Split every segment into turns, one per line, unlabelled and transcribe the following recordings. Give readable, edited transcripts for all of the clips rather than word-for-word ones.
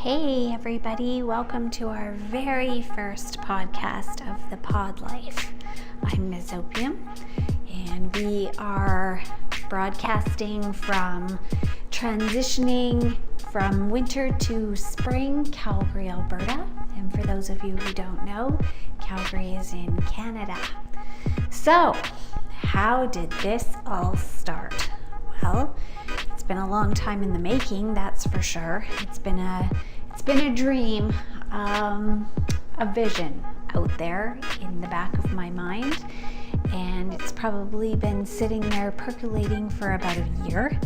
Hey everybody, welcome to our very first podcast of the Pod Life. I'm Ms. Opium, and we are broadcasting from transitioning from winter to spring, Calgary, Alberta. And for those of you who don't know, Calgary is in Canada. So, how did this all start? Well, it's been a long time in the making, that's for sure. It's been a dream, a vision out there in the back of my mind, and it's probably been sitting there percolating for about a year,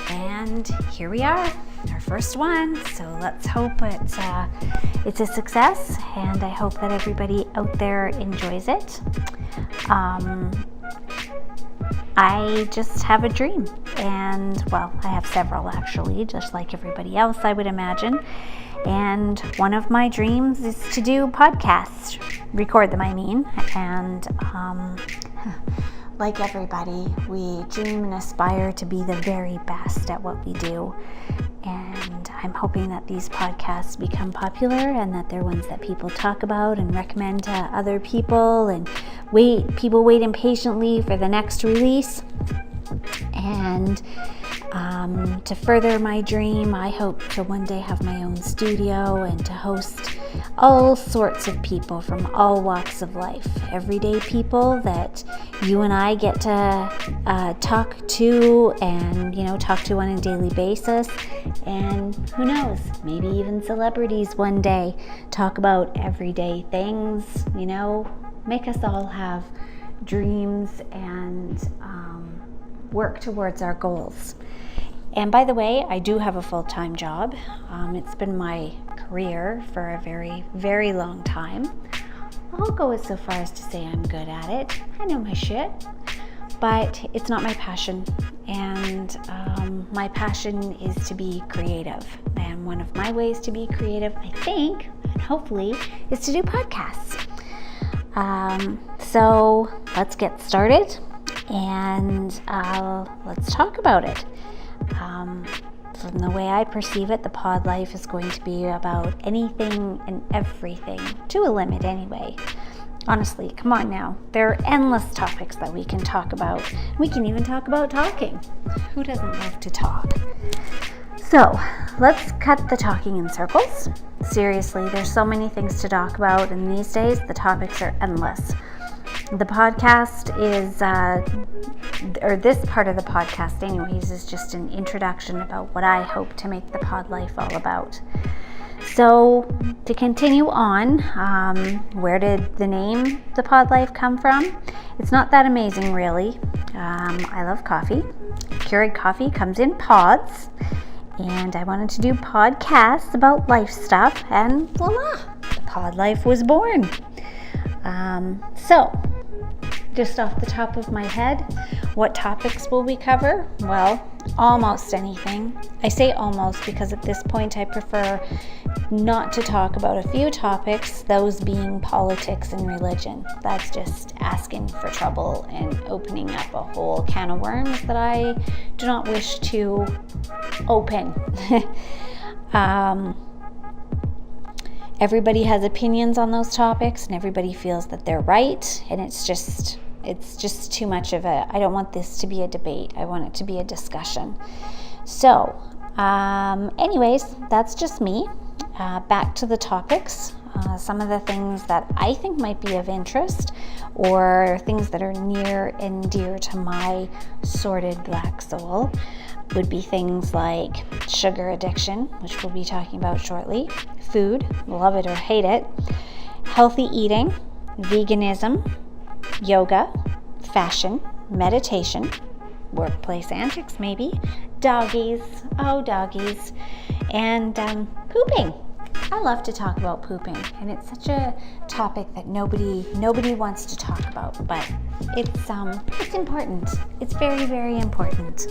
and here we are, our first one. So let's hope it's a success, and I hope that everybody out there enjoys it. I just have a dream, and well, I have several actually, just like everybody else, I would imagine. And one of my dreams is to do podcasts, record them, I mean. And like everybody, we dream and aspire to be the very best at what we do. And I'm hoping that these podcasts become popular and that they're ones that people talk about and recommend to other people, and people wait impatiently for the next release. And to further my dream, I hope to one day have my own studio and to host all sorts of people from all walks of life, everyday people that you and I get to talk to and, talk to on a daily basis. And who knows, maybe even celebrities one day talk about everyday things, make us all have dreams and work towards our goals. And by the way, I do have a full-time job. It's been my career for a very, very long time. I'll go so far as to say I'm good at it. I know my shit, but it's not my passion. And my passion is to be creative. And one of my ways to be creative, I think, and hopefully, is to do podcasts. So let's get started, and let's talk about it. From the way I perceive it, the pod life is going to be about anything and everything, to a limit anyway. Honestly, come on now. There are endless topics that we can talk about. We can even talk about talking. Who doesn't love to talk? So, let's cut the talking in circles. Seriously, there's so many things to talk about, and these days the topics are endless. The podcast is, or this part of the podcast anyways, is just an introduction about what I hope to make the pod life all about. So, to continue on, where did the name The Pod Life come from? It's not that amazing, really. I love coffee. Keurig coffee comes in pods, and I wanted to do podcasts about life stuff, and voila, The Pod Life was born. So, just off the top of my head, what topics will we cover? Well, almost anything. I say almost because at this point I prefer not to talk about a few topics, those being politics and religion. That's just asking for trouble and opening up a whole can of worms that I do not wish to open. Everybody has opinions on those topics, and everybody feels that they're right, and it's just too much of I don't want this to be a debate. I want it to be a discussion. So, anyways, that's just me. Back to the topics. Some of the things that I think might be of interest, or things that are near and dear to my sordid black soul, would be things like sugar addiction, which we'll be talking about shortly, food, love it or hate it, healthy eating, veganism, yoga, fashion, meditation, workplace antics maybe, doggies, and pooping. I love to talk about pooping, and it's such a topic that nobody wants to talk about, but it's important. It's very, very important.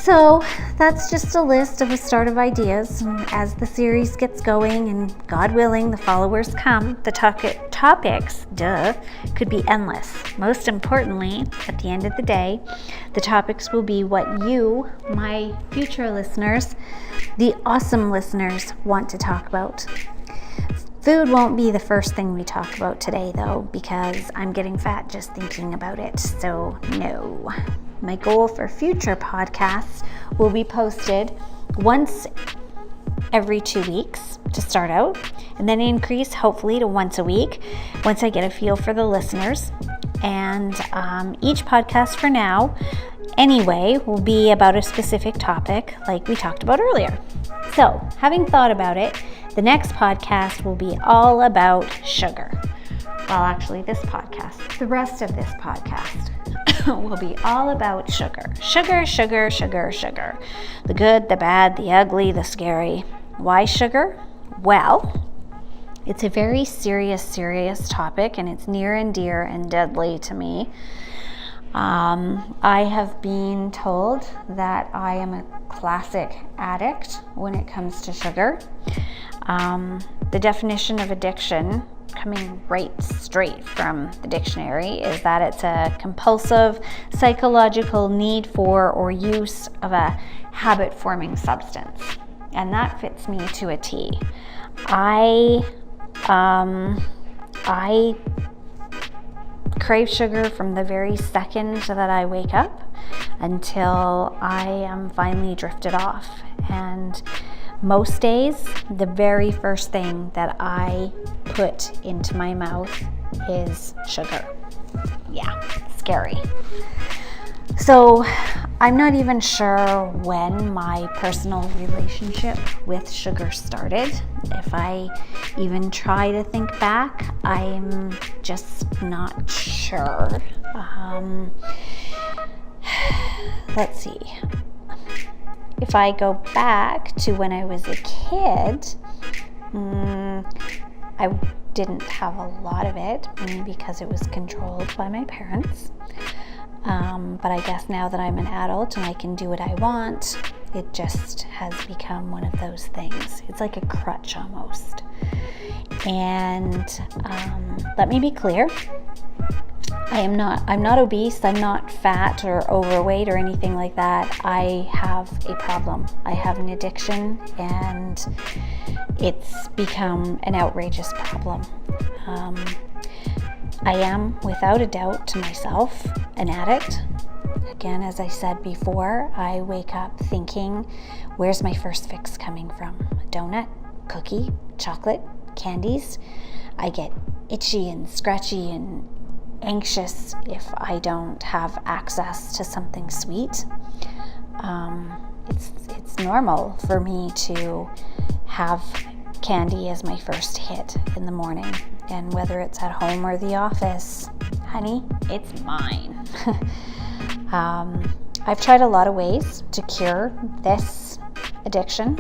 So that's just a list of a start of ideas. And as the series gets going and God willing, the followers come, the topics could be endless. Most importantly, at the end of the day, the topics will be what you, my future listeners, the awesome listeners, want to talk about. Food won't be the first thing we talk about today, though, because I'm getting fat just thinking about it. So no. My goal for future podcasts will be posted once every 2 weeks to start out, and then increase hopefully to once a week once I get a feel for the listeners. And each podcast for now, anyway, will be about a specific topic like we talked about earlier. So, having thought about it, the next podcast will be all about sugar. Well, actually, the rest of this podcast will be all about sugar. Sugar, sugar, sugar, sugar. The good, the bad, the ugly, the scary. Why sugar? Well, it's a very serious topic, and it's near and dear and deadly to me. I have been told that I am a classic addict when it comes to sugar. The definition of addiction, coming right straight from the dictionary, is that it's a compulsive psychological need for or use of a habit-forming substance. And that fits me to a T. I crave sugar from the very second that I wake up until I am finally drifted off. And most days, the very first thing that I put into my mouth is sugar. Yeah, scary. So I'm not even sure when my personal relationship with sugar started. If I even try to think back, I'm just not sure. Let's see. If I go back to when I was a kid, I didn't have a lot of it, mainly because it was controlled by my parents. But I guess now that I'm an adult and I can do what I want, it just has become one of those things. It's like a crutch almost. And let me be clear. I'm not obese, I'm not fat or overweight or anything like that. I have a problem. I have an addiction, and it's become an outrageous problem. I am, without a doubt to myself, an addict. Again, as I said before, I wake up thinking, where's my first fix coming from? A donut, cookie, chocolate, candies? I get itchy and scratchy and anxious if I don't have access to something sweet. It's normal for me to have candy as my first hit in the morning, and whether it's at home or the office, honey, it's mine. I've tried a lot of ways to cure this addiction.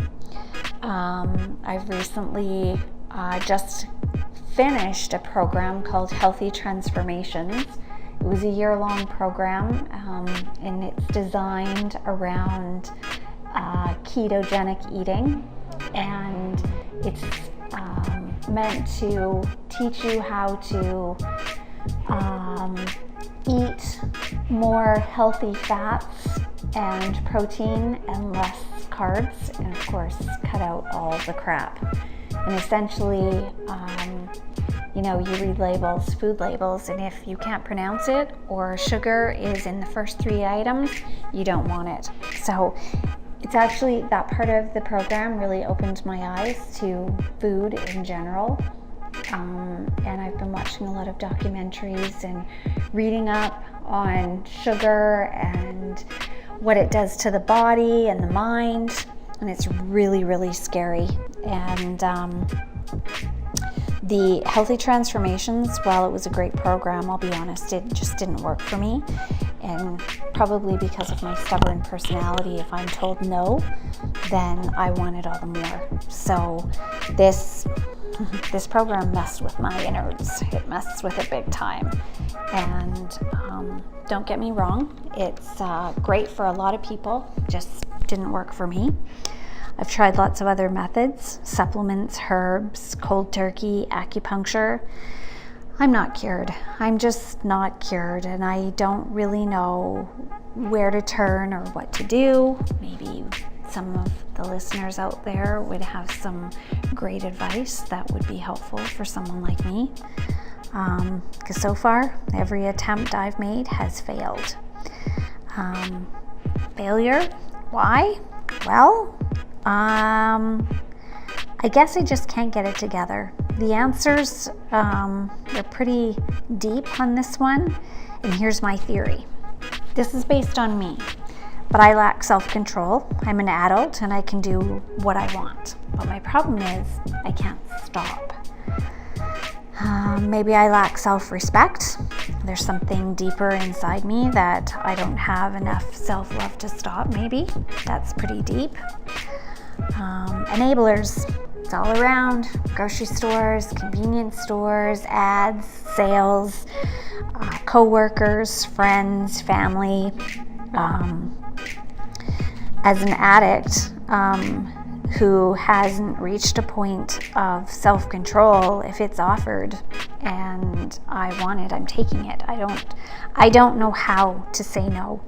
I've recently just finished a program called Healthy Transformations. It was a year-long program, and it's designed around ketogenic eating, and it's meant to teach you how to eat more healthy fats and protein and less carbs, and of course cut out all the crap. And essentially, you read labels, food labels, and if you can't pronounce it or sugar is in the first 3 items, you don't want it. So it's actually, that part of the program really opened my eyes to food in general. And I've been watching a lot of documentaries and reading up on sugar and what it does to the body and the mind. And it's really, really scary. And the Healthy Transformations, while it was a great program, I'll be honest, it just didn't work for me. And probably because of my stubborn personality, if I'm told no, then I want it all the more. So this this program messed with my innards. It messed with it big time. And don't get me wrong, it's great for a lot of people, just didn't work for me. I've tried lots of other methods, supplements, herbs, cold turkey, acupuncture. I'm not cured. I'm just not cured, and I don't really know where to turn or what to do. Maybe some of the listeners out there would have some great advice that would be helpful for someone like me. Because so far, every attempt I've made has failed. Failure? Why? Well, I guess I just can't get it together. The answers, they're pretty deep on this one, and here's my theory. This is based on me, but I lack self-control. I'm an adult and I can do what I want, but my problem is I can't stop. Maybe I lack self-respect. There's something deeper inside me that I don't have enough self-love to stop, maybe. That's pretty deep. Enablers, it's all around. Grocery stores, convenience stores, ads, sales, co-workers, friends, family. As an addict who hasn't reached a point of self-control, if it's offered and I want it, I'm taking it. I don't know how to say no.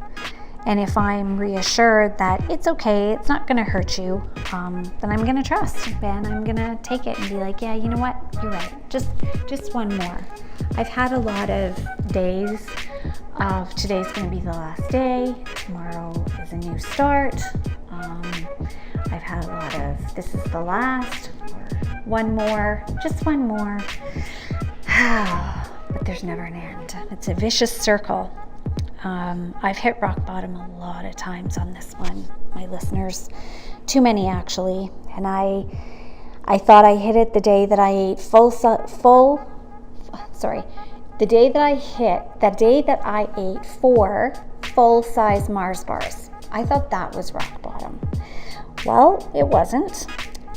And if I'm reassured that it's okay, it's not going to hurt you, then I'm going to trust, and I'm going to take it and be like, yeah, you know what? You're right. Just one more. I've had a lot of days of today's going to be the last day. Tomorrow is a new start. I've had a lot of this is the last, or one more, just one more. But there's never an end. It's a vicious circle. I've hit rock bottom a lot of times on this one, my listeners. Too many, actually. And I thought I hit it the day that I ate the day that I ate 4 full-size Mars bars. I thought that was rock bottom. Well, it wasn't.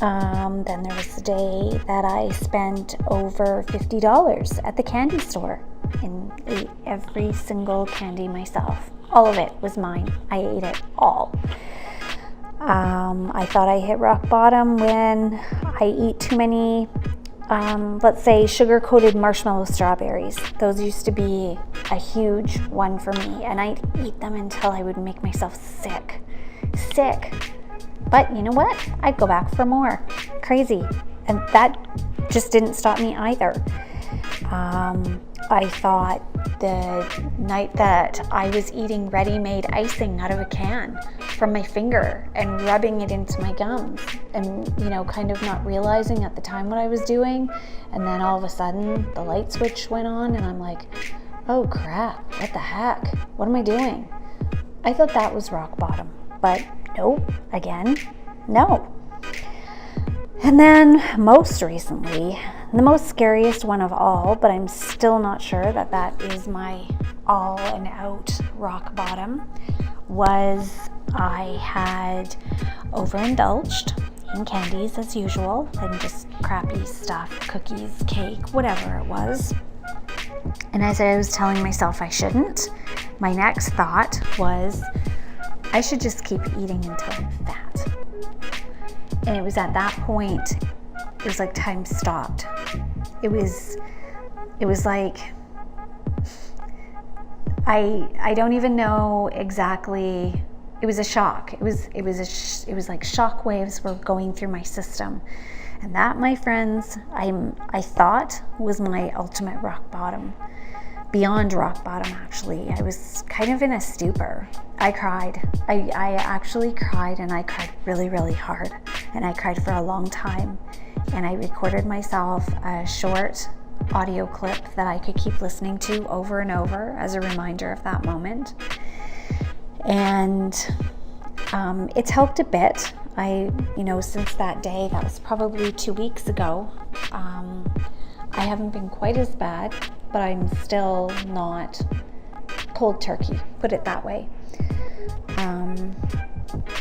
Then there was the day that I spent over $50 at the candy store and ate every single candy myself. All of it was mine. I ate it all. I thought I hit rock bottom when I eat too many, let's say, sugar-coated marshmallow strawberries. Those used to be a huge one for me, and I'd eat them until I would make myself sick. But you know what? I'd go back for more. Crazy. And that just didn't stop me either. I thought the night that I was eating ready-made icing out of a can from my finger and rubbing it into my gums and, kind of not realizing at the time what I was doing. And then all of a sudden the light switch went on and I'm like, oh crap, what the heck? What am I doing? I thought that was rock bottom, but nope, again, no. And then most recently, the most scariest one of all, but I'm still not sure that is my all and out rock bottom, was I had overindulged in candies as usual, and just crappy stuff, cookies, cake, whatever it was. And as I was telling myself I shouldn't, my next thought was I should just keep eating until I'm fat. And it was at that point, it was like time stopped. It was like, I don't even know exactly. It was a shock. It was like shock waves were going through my system. And that, my friends, I thought was my ultimate rock bottom. Beyond rock bottom, actually. I was kind of in a stupor. I cried. I actually cried, and I cried really, really hard. And I cried for a long time. And I recorded myself a short audio clip that I could keep listening to over and over as a reminder of that moment. And it's helped a bit. Since that day, that was probably 2 weeks ago, I haven't been quite as bad, but I'm still not cold turkey, put it that way.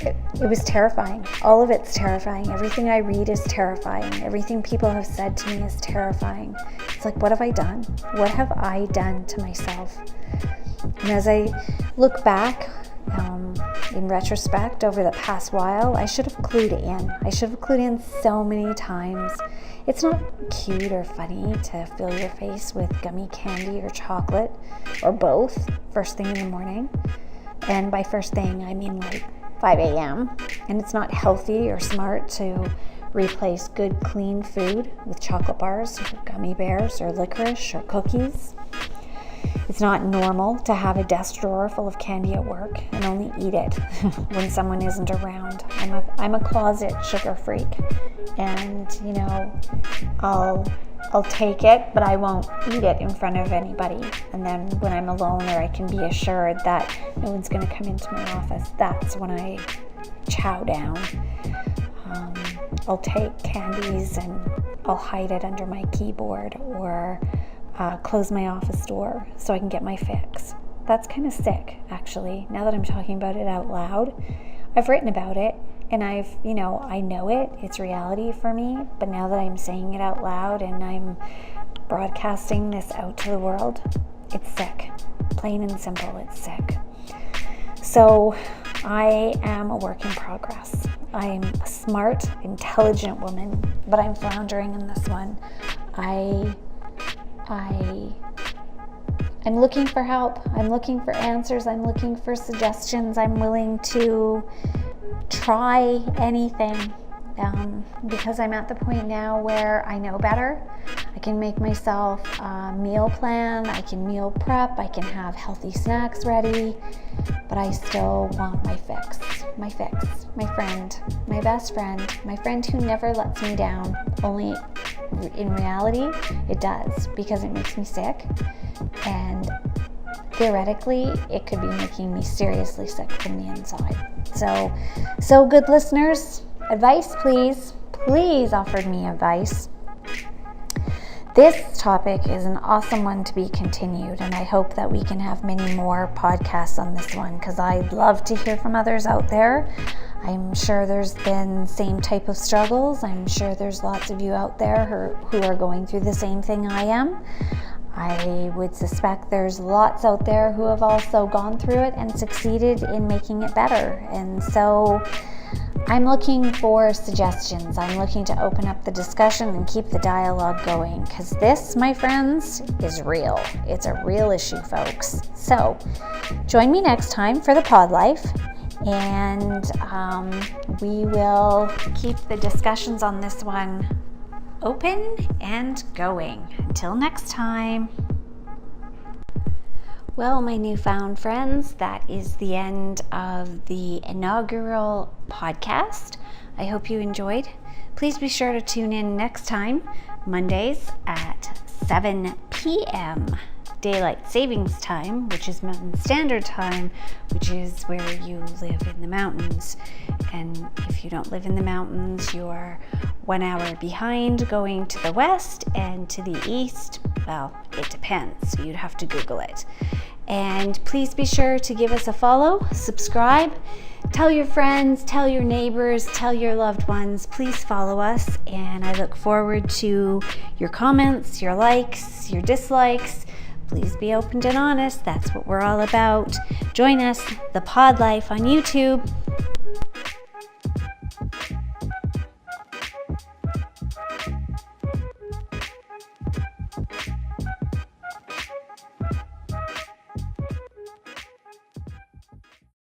it was terrifying. All of it's terrifying. Everything I read is terrifying. Everything people have said to me is terrifying. It's like, what have I done? What have I done to myself? And as I look back, in retrospect, over the past while, I should have clued in. I should have clued in so many times. It's not cute or funny to fill your face with gummy candy or chocolate, or both, first thing in the morning. And by first thing, I mean like 5 a.m. And it's not healthy or smart to replace good, clean food with chocolate bars or gummy bears or licorice or cookies. It's not normal to have a desk drawer full of candy at work and only eat it when someone isn't around. I'm a closet sugar freak, and I'll take it, but I won't eat it in front of anybody. And then when I'm alone, or I can be assured that no one's going to come into my office, that's when I chow down. I'll take candies and I'll hide it under my keyboard, or close my office door so I can get my fix. That's kind of sick, actually. Now that I'm talking about it out loud, I've written about it, and I know it. It's reality for me. But now that I'm saying it out loud and I'm broadcasting this out to the world, it's sick. Plain and simple, it's sick. So I am a work in progress. I'm a smart, intelligent woman, but I'm floundering in this one. I'm looking for help. I'm looking for answers. I'm looking for suggestions. I'm willing to try anything, because I'm at the point now where I know better. I can make myself a meal plan. I can meal prep. I can have healthy snacks ready, but I still want my fix, my friend, my best friend, my friend who never lets me down. Only in reality, it does, because it makes me sick, and theoretically, it could be making me seriously sick from the inside. So good listeners, advice, please offer me advice. This topic is an awesome one to be continued, and I hope that we can have many more podcasts on this one, because I'd love to hear from others out there. I'm sure there's been same type of struggles. I'm sure there's lots of you out there who are going through the same thing I am. I would suspect there's lots out there who have also gone through it and succeeded in making it better. And so I'm looking for suggestions. I'm looking to open up the discussion and keep the dialogue going, because this, my friends, is real. It's a real issue, folks. So join me next time for the Pod Life, and we will keep the discussions on this one open and going. Until next time. Well, my newfound friends, that is the end of the inaugural podcast. I hope you enjoyed. Please be sure to tune in next time, Mondays at 7 p.m. Daylight Savings Time, which is Mountain Standard Time, which is where you live in the mountains. And if you don't live in the mountains, you're 1 hour behind going to the west and to the east. Well, it depends. You'd have to Google it. And please be sure to give us a follow, subscribe, tell your friends, tell your neighbors, tell your loved ones. Please follow us, and I look forward to your comments, your likes, your dislikes. Please be open and honest. That's what we're all about. Join us, The Pod Life, on YouTube.